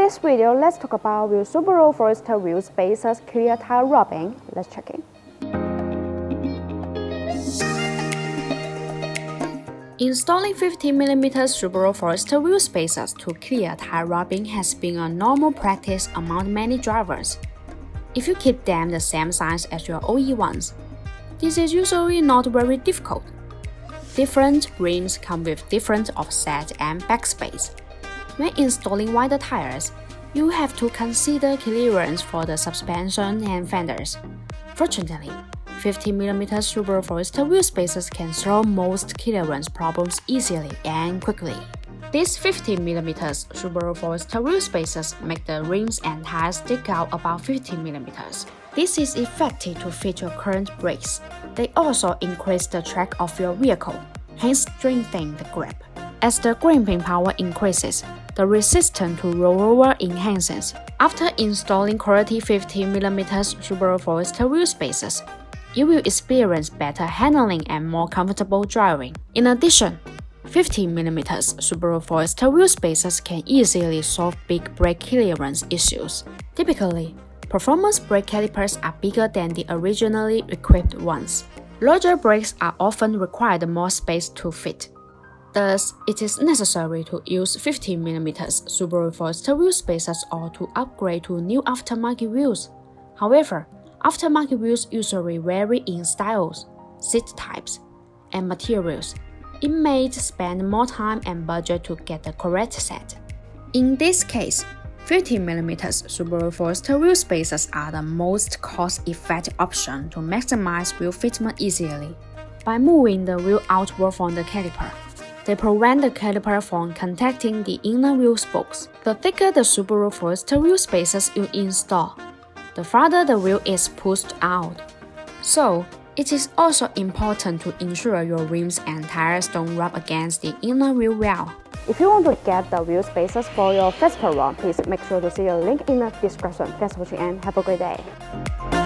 today's video, let's talk about will Subaru Forester wheel spacers clear tire rubbing? Let's check it. Installing 15mm Subaru Forester wheel spacers to clear tire rubbing has been a normal practice among many drivers. If you keep them the same size as your OE ones, this is usually not very difficult. Different rims come with different offset and backspace. When installing wider tires, you have to consider clearance for the suspension and fenders. Fortunately, 15mm Subaru Forester wheel spacers can solve most clearance problems easily and quickly. These 15mm Subaru Forester wheel spacers make the rims and tires stick out about 15mm. This is effective to fit your current brakes. They also increase the track of your vehicle, hence strengthening the grip. As the gripping power increases, the resistance to rollover enhances. After installing quality 15mm Subaru Forester wheel spacers, you will experience better handling and more comfortable driving. In addition, 15mm Subaru Forester wheel spacers can easily solve big brake clearance issues. Typically, performance brake calipers are bigger than the originally equipped ones. Larger brakes are often required more space to fit. Thus, it is necessary to use 15mm Subaru Forester wheel spacers or to upgrade to new aftermarket wheels. However, aftermarket wheels usually vary in styles, seat types, and materials. It may spend more time and budget to get the correct set. In this case, 15mm Subaru Forester wheel spacers are the most cost-effective option to maximize wheel fitment easily. By moving the wheel outward from the caliper, they prevent the caliper from contacting the inner wheel spokes. The thicker the Subaru Forester wheel spacers you install, the farther the wheel is pushed out. So, it is also important to ensure your rims and tires don't rub against the inner wheel well. If you want to get the wheel spacers for your Forester run, please make sure to see the link in the description. Thanks for watching and have a great day.